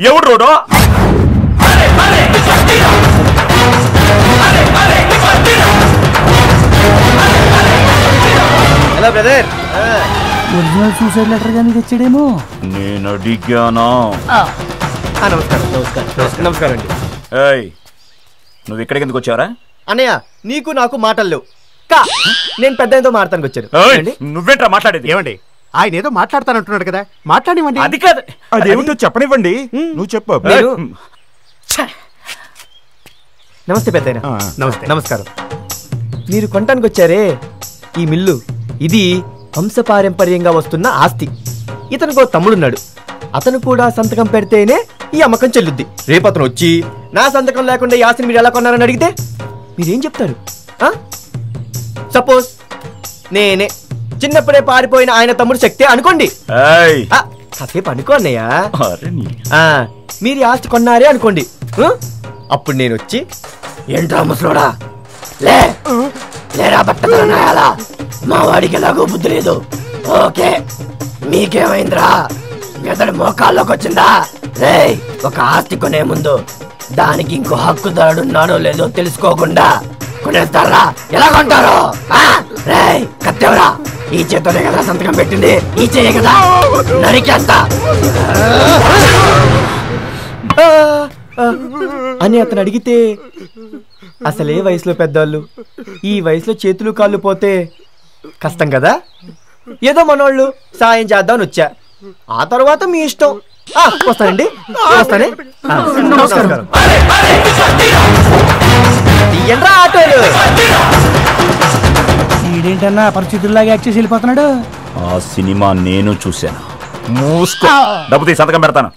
ఎవడు రోడో? Hello brother, original suicide letter గానీ తెచ్చాడేమో. నేను అడిగానా? నమస్కారం. నమస్కారం నమస్కారం అండి. ఏయ్, నువ్వు ఇక్కడికి ఎందుకు వచ్చావరా? అన్నయ్య, నీకు నాకు మాటలు లేవు. నేను పెద్ద మాట్లాడతానికి వచ్చాను. నువ్వేంట్రా మాట్లాడేది? ఏమండి, ఆయన ఏదో మాట్లాడతానంటున్నాడు కదా, మాట్లాడివ్వండి. అది కాదు, అదేమిటో చెప్పనివ్వండి. నువ్వు చెప్పు. నమస్తే పెద్దయినా. నమస్తే. నమస్కారం. మీరు కొనటానికి వచ్చారే ఈ మిల్లు, ఇది వంశపారంపర్యంగా వస్తున్న ఆస్తి. ఇతనికి ఒక తమ్ముడున్నాడు. అతను కూడా సంతకం పెడితేనే ఈ అమ్మకం చెల్లుద్ది. రేపు అతను వచ్చి నా సంతకం లేకుండా ఈ ఆస్తిని మీరు ఎలా కొన్నారని అడిగితే మీరేం చెప్తారు? సపోజ్ నేనే చిన్నప్పుడే పారిపోయిన ఆయన తమ్ముడు శక్తి అనుకోండి. కాసేపు అనుకో అన్నయ్య. మీరు ఈ ఆస్తి కొన్నారే అనుకోండి. అప్పుడు నేను వచ్చి, ఏంట్రా ముసలోడా, లేరా బట్టతలనాయాలా, మా వాడికి ఎలాగో బుద్ధి లేదు. ఓకే, మీకేమైందిరా, మెదడు మోకాల్లోకి వచ్చిందా? రేయ్, ఒక ఆస్తి కొనే ముందు దానికి ఇంకో హక్కుదారుడున్నాడో లేదో తెలుసుకోకుండా కొనేస్తారా? ఎలా కొంటారు? రేయ్, కత్తెవరా, ఈ చేతోనే కదా సంతకం పెట్టింది, ఈ చేయ కదా, నరికేస్తా అని అతను అడిగితే, అసలే వయసులో పెద్దవాళ్ళు, ఈ వయసులో చేతులు కాళ్ళు పోతే కష్టం కదా. ఏదో మనోళ్ళు సాయం చేద్దామని వచ్చా. ఆ తర్వాత మీ ఇష్టం. వస్తానండి, వస్తానే. నమస్కారం. ఆటోలు ఈడేంటన్నా పరిస్థితుల్లాగా యాక్ట్ చేసి వెళ్ళిపోతున్నాడు. ఆ సినిమా నేను చూశాను. మూసుకో, డబ్బు తీ, సంతకం పెడతాను.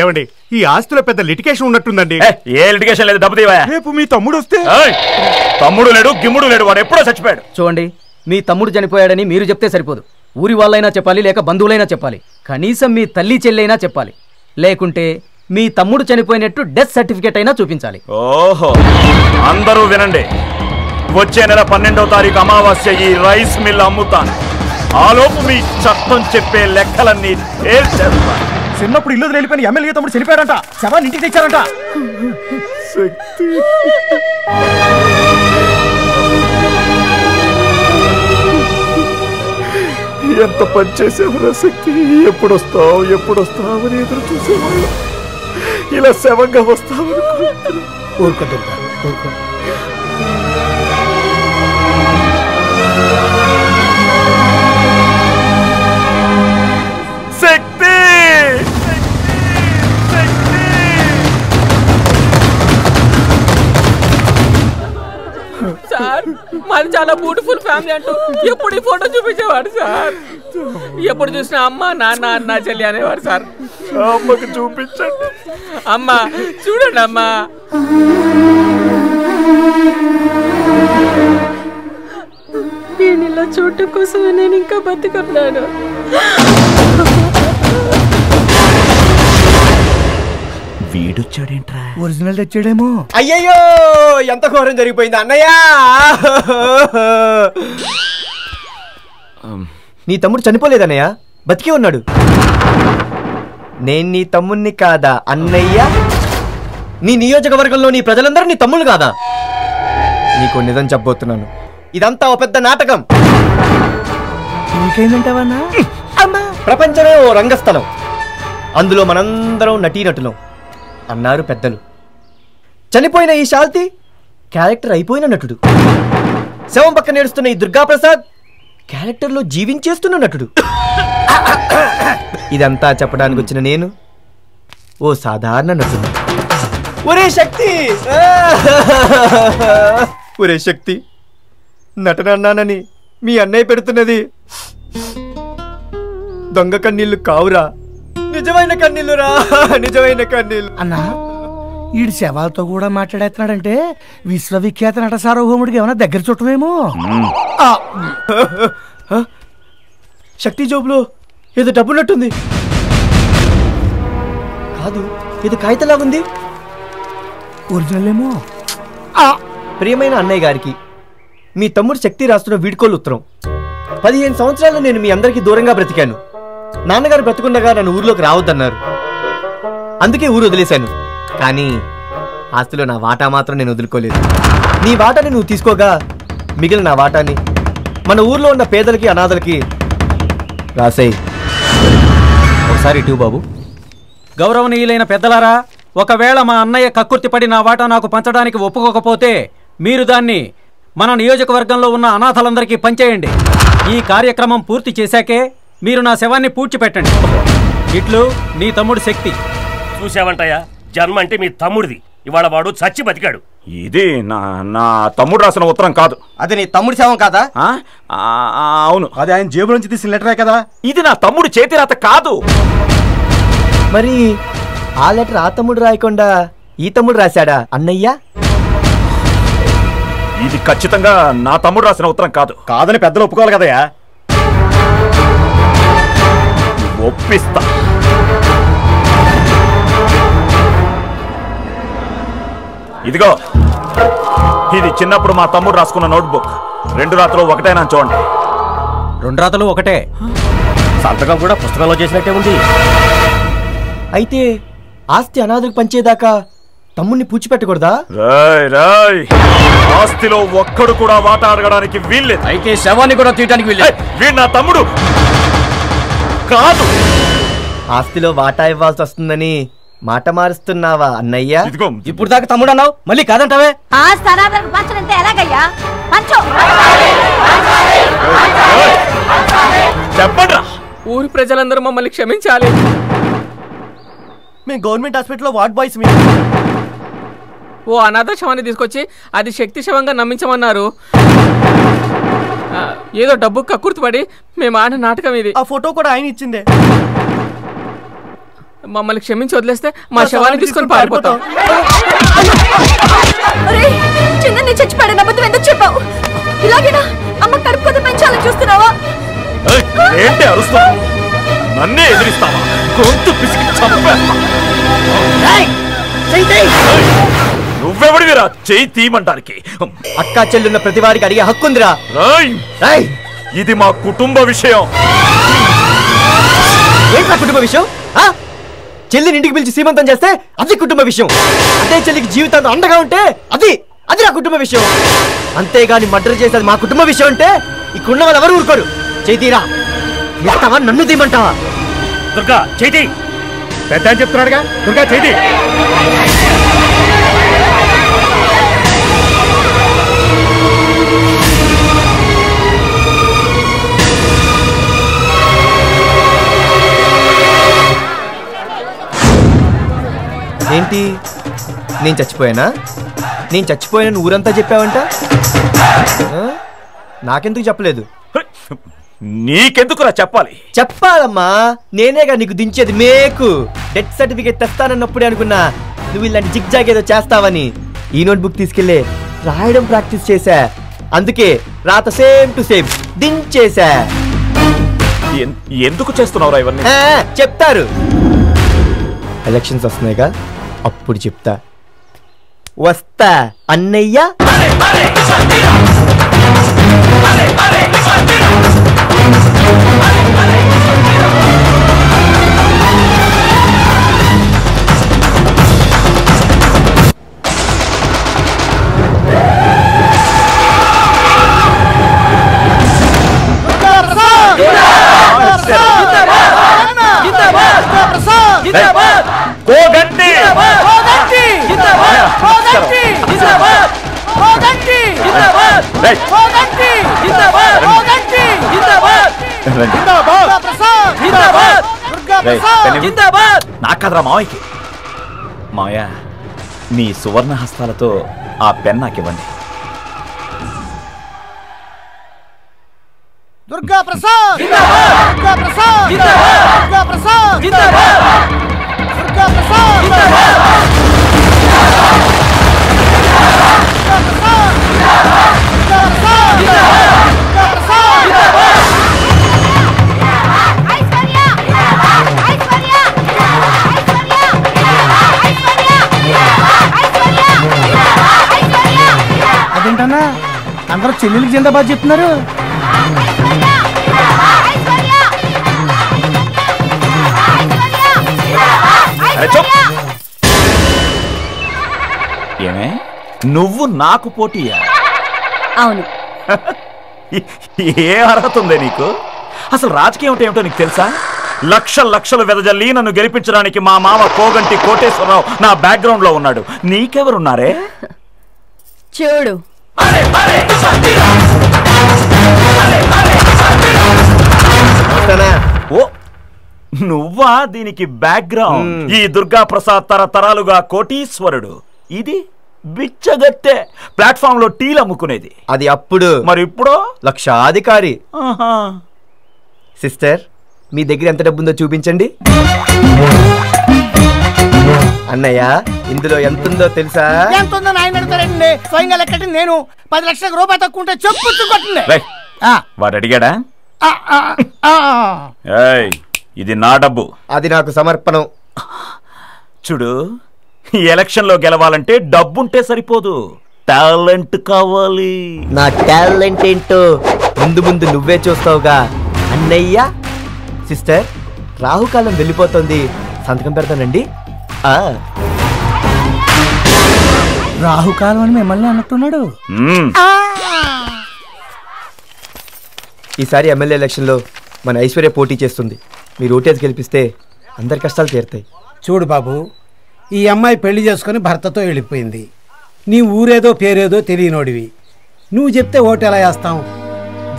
ఏమండి, ఈ ఆస్తిలో పెద్ద లిటికేషన్ ఉన్నట్టుందండి. ఏ లిటికేషన్ లేదు, డబ్బు తీవా. రేపు మీ తమ్ముడు వస్తే? తమ్ముడు లేడు, గిమ్ముడు లేడు, వాడు ఎప్పుడో చచ్చిపోయాడు. చూడండి, మీ తమ్ముడు చనిపోయాడని మీరు చెప్తే సరిపోదు. ఊరి వాళ్ళైనా చెప్పాలి, లేక బంధువులైనా చెప్పాలి. కనీసం మీ తల్లి చెల్లైనా చెప్పాలి. లేకుంటే మీ తమ్ముడు చనిపోయినట్టు డెత్ సర్టిఫికేట్ అయినా చూపించాలి. ఓహో, అందరూ వినండి. వచ్చే నెల 12వ తారీఖు అమావాస్య ఈ రైస్ మిల్ అమ్ముతాను. ఆలోపు మీ చట్టం చెప్పే లెక్కలన్నీ తేల్చేస్తాను. చిన్నప్పుడు ఇల్లు వెళ్ళిపోయిన ఎమ్మెల్యే తమ్ముడు చనిపోయాడంట, శవాన్ని ఇంటికి తెచ్చారంట. శక్తి, ఎంత పని చేసేవరా శక్తి. ఎప్పుడొస్తావు అని ఎదురు చూసేవాళ్ళు. ఇలా శవంగా వస్తావు. ఊరుకో దుర్గా, ఊరుకో. శక్తి, సార్, మాది చాలా బ్యూటిఫుల్ ఫ్యామిలీ అంటూ ఎప్పుడు ఈ ఫోటో చూపించేవాడు సార్. ఎప్పుడు చూసినా అమ్మ, నాన్న, అన్న, చెల్లి అనేవాడు సార్. అమ్మకు చూపించండి. అమ్మ చూడండి, అమ్మ. నేను ఇలా చూడటం కోసమే నేను ఇంకా బతికున్నాను. వీడొచ్చాడేంట్రా? ఒరిజినల్ తెచ్చాడేమో. అయ్యయ్యో, ఎంత ఘోరం జరిగిపోయింది అన్నయ్య. నీ తమ్ముడు చనిపోలేదన్నయ్య, బతికే ఉన్నాడు. నేను నీ తమ్ముణ్ణి కాదా అన్నయ్య? నీ నియోజకవర్గంలో నీ ప్రజలందరూ నీ తమ్ముళ్ళు కాదా? నీకు నిజం చెప్పబోతున్నాను, ఇదంతా ఓ పెద్ద నాటకం. ఇంకేందంటావన్నా? ప్రపంచమే ఓ రంగస్థలం, అందులో మనందరం నటీనటులం అన్నారు పెద్దలు. చనిపోయిన ఈ శాల్తి క్యారెక్టర్ అయిపోయిన నటుడు. శవం పక్కన నేడుస్తున్న ఈ దుర్గాప్రసాద్ క్యారెక్టర్లో జీవించేస్తున్న నటుడు. ఇదంతా చెప్పడానికి వచ్చిన నేను ఓ సాధారణ నటుడు. ఒరే శక్తి, ఒరే శక్తి, నటన అన్నానని మీ అన్నయ్య పెడుతున్నది దొంగ కన్నీళ్లు కావురా, నిజమైన కన్నీళ్లు రా, నిజమైన కన్నీళ్లు. అన్నా, ఈడు శవాలతో కూడా మాట్లాడేస్తున్నాడంటే విశ్వవిఖ్యాత నట సార్వభౌముడికి ఏమైనా దగ్గర చుట్టమేమో. శక్తి జోబులో ఏదో డబ్బున్నట్టుంది. కాదు, ఏదో కాగితంలాగుంది. ఒరిజినల్ ఏమో. ప్రియమైన అన్నయ్య గారికి మీ తమ్ముడు శక్తి రాస్తున్న వీడ్కోలు ఉత్తరం. 15 సంవత్సరాలు నేను మీ అందరికీ దూరంగా బ్రతికాను. నాన్నగారు బ్రతుకుండగా నన్ను ఊర్లోకి రావద్దన్నారు. అందుకే ఊరు వదిలేశాను. కానీ ఆస్తిలో నా వాటా మాత్రం నేను వదులుకోలేదు. నీ వాటాని నువ్వు తీసుకోగా మిగిలిన నా వాటాని మన ఊర్లో ఉన్న పేదలకి అనాథలకి రాసేయ్. ఒకసారి ఇటు బాబు. గౌరవనీయులైన పెద్దలారా, ఒకవేళ మా అన్నయ్య కక్కుర్తిపడి నా వాటా నాకు పంచడానికి ఒప్పుకోకపోతే మీరు దాన్ని మన నియోజకవర్గంలో ఉన్న అనాథలందరికీ పంచేయండి. ఈ కార్యక్రమం పూర్తి చేశాకే మీరు నా శవాన్ని పూడ్చిపెట్టండి. ఇట్లు నీ తమ్ముడు శక్తి. చూసావంటయ్యా, జన్మ అంటే మీ తమ్ముడిది. ఇవాళ వాడు చచ్చి బతికాడు. ఇది నా తమ్ముడు రాసిన ఉత్తరం కాదు. అది నీ తమ్ముడి శవం కాదా? అవును, అది ఆయన జేబు నుంచి తీసిన లెటరే కదా. ఇది నా తమ్ముడు చేతిరాత కాదు. మరి ఆ లెటర్ ఆ తమ్ముడు రాయకుండా ఈ తమ్ముడు రాశాడా అన్నయ్య? ఇది ఖచ్చితంగా నా తమ్ముడు రాసిన ఉత్తరం కాదు. కాదని పెద్దలు ఒప్పుకోవాలి కదయ్యా. ఒప్పిస్తా. ఇదిగో, ఇది చిన్నప్పుడు మా తమ్ముడు రాసుకున్న నోట్బుక్. 2 రాత్రులు ఒకటేనా చూడండి. 2 రాత్రులు ఒకటే. సంతకం కూడా పుస్తకంలో చేసినట్టే ఉంది. అయితే ఆస్తి అనాథకు పంచేదాకా తమ్ముడిని పూడ్చిపెట్టకూడదా? రాయ్ ఆస్తిలో ఒక్కడు కూడా వాటా అడగడానికి వీల్లేదు. అయితే శవాన్ని కూడా తీయడానికి వీల్లేదు. వీడు నా తమ్ముడు కాదు. ఆస్తిలో వాటా ఇవ్వాల్సి వస్తుందని మాట మారుస్తున్నావా అన్నయ్య? ఇప్పుడు దాకా తమ్ముడు అన్నావు, మళ్ళీ కాదంటావే? ఆస్తి అనాథలకు పంచనంటే ఎలాగయ్యా? పంచు. చెప్పండి. ఊరి ప్రజలందరూ మమ్మల్ని క్షమించాలి. మేము గవర్నమెంట్ హాస్పిటల్లో వార్డ్ బాయ్స్. ఓ అనాథ శవాన్ని తీసుకొచ్చి అది శక్తి శవంగా నమ్మించమన్నారు. ఏదో డబ్బు కక్కుర్తిపడి మేము ఆడిన నాటకం ఇది. ఆ ఫోటో కూడా ఆయన ఇచ్చిందే. మమ్మల్ని క్షమించి వదిలేస్తే మా శవాన్ని తీసుకొని పారిపోతాం. చిన్న చచ్చిపోయాడు. అబద్ధం ఎందుకు చెప్పావు? ఇలాగేనా అమ్మ కడుపు కొద్ది పెంచాలని చూస్తున్నావా? ఏంటి అరుస్తా? నన్నే ఎదిరిస్తావా? గొంతు పిసికి చంపేస్తా. నువ్వెవడివిరా చేయి తీయమంటానికి? అక్కా చెల్లున్న ప్రతి వారికి అడిగే హక్కుందిరా. ఇది మా కుటుంబ విషయం. ఏంటి కుటుంబ విషయం? చెల్లిని ఇంటికి పిలిచి సీమంతం చేస్తే అది కుటుంబ విషయం. అదే చెల్లికి జీవితాంతం అండగా ఉంటే అది నా కుటుంబ విషయం. అంతేగాని మర్డర్ చేసేది మా కుటుంబ విషయం అంటే ఇక్కడున్న వాళ్ళు ఎవరు ఊరుకోరు. చేతీరా ఇస్తావా? నన్ను తీయమంటావా? దుర్గా చేతి పెద్ద అని చెప్తున్నాడుగా. దుర్గా చేతి. ఏంటి నేను చచ్చిపోయానా? నేను చచ్చిపోయానని ఊరంతా చెప్పావంట. నాకెందుకు చెప్పలేదు? నీకెందుకురా చెప్పాలి? చెప్పాలమ్మా, నేనేగా నీకు దించేది మేకు. డెత్ సర్టిఫికేట్ తెస్తానన్నప్పుడే అనుకున్నా నువ్వు ఇలాంటి జిగ్ జాగ్ ఏదో చేస్తావని. ఈ నోట్బుక్ తీసుకెళ్లే రాయడం ప్రాక్టీస్ చేశా. అందుకే రాత సేమ్ టు సేమ్ దించేశా. ఎందుకు చేస్తున్నావురా ఇవన్నీ? చెప్తారు. ఎలక్షన్స్ వస్తున్నాయిగా, అప్పుడు చెప్తా. వస్తా అన్నయ్య. నాకు కదరా మావయ్యకి. మావయ్య, మీ సువర్ణ హస్తాలతో ఆ పెన్ నాకివ్వండి. దుర్గా ప్రసాద్, దుర్గా ప్రసాద్, దుర్గా ప్రసాద్, దుర్గా ప్రసాద్. అదేంటన్నా అందరూ చెల్లెలికి జిందాబాద్ చెప్తున్నారు? ఏమే నువ్వు నాకు పోటీయా? అవును. ఏ అర్హత ఉందే నీకు? అసలు రాజకీయం అంటే ఏమిటో నీకు తెలుసా? లక్షలు వెదజల్లి నన్ను గెలిపించడానికి మా మామ కోగంటి కోటేశ్వరరావు నా బ్యాక్గ్రౌండ్ లో ఉన్నాడు. నీకెవరున్నారే? చూడు. ఓ నువ్వా దీనికి బ్యాక్గ్రౌండ్? ఈ దుర్గా ప్రసాద్ తరతరాలుగా కోటీశ్వరుడు. ఇది బిచ్చగత్తె ప్లాట్ఫామ్ లో టీలు అమ్ముకునేది. అది అప్పుడు. మరి ఇప్పుడు లక్షాధికారి. సిస్టర్, మీ దగ్గర ఎంత డబ్బుందో చూపించండి. అన్నయ్య, ఇందులో ఎంతుందో తెలుసా? ఎంతుందో ఆయన అడుగుతారండి. స్వయంగా లెక్కటి నేను 10 లక్షల రూపాయలు తక్కువ ఉంటే చెప్పు. వాడు అడిగాడా? ఇది నా డబ్బు. అది నాకు సమర్పణం. చూడు, ఈ ఎలక్షన్ లో గెలవాలంటే డబ్బుంటే సరిపోదు, టాలెంట్ కావాలి. నా టాలెంట్ ఏంటో ముందు ముందు నువ్వే చూస్తావుగా అన్నయ్య. సిస్టర్, రాహుకాలం వెళ్ళిపోతుంది, సంతకం పెడతానండి. రాహుకాలం అని మిమ్మల్ని అన్నట్టున్నాడు. ఈసారి ఎమ్మెల్యే ఎలక్షన్లో మన ఐశ్వర్య పోటీ చేస్తుంది. మీరు ఓటేసి గెలిపిస్తే అందరి కష్టాలు తీరుతాయి. చూడు బాబు, ఈ అమ్మాయి పెళ్లి చేసుకుని భర్తతో వెళ్ళిపోయింది. నీ ఊరేదో పేరేదో తెలియనోడివి. నువ్వు చెప్తే ఓటు ఎలా వేస్తాం?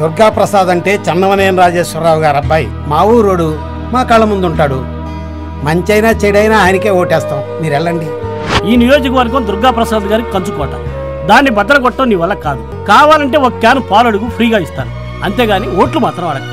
దుర్గాప్రసాద్ అంటే చన్నవనేని రాజేశ్వరరావు గారు అబ్బాయి, మా ఊరోడు, మా కళ్ళ ముందు ఉంటాడు. మంచైనా చెడైనా ఆయనకే ఓటేస్తాం. మీరు వెళ్ళండి. ఈ నియోజకవర్గం దుర్గాప్రసాద్ గారికి కంచుకోట. దాన్ని భద్ర కొట్టడం నీ వల్ల కాదు. కావాలంటే ఒక క్యాన్ పాలు అడుగు, ఫ్రీగా ఇస్తాను. అంతేగాని ఓట్లు మాత్రం అడగ.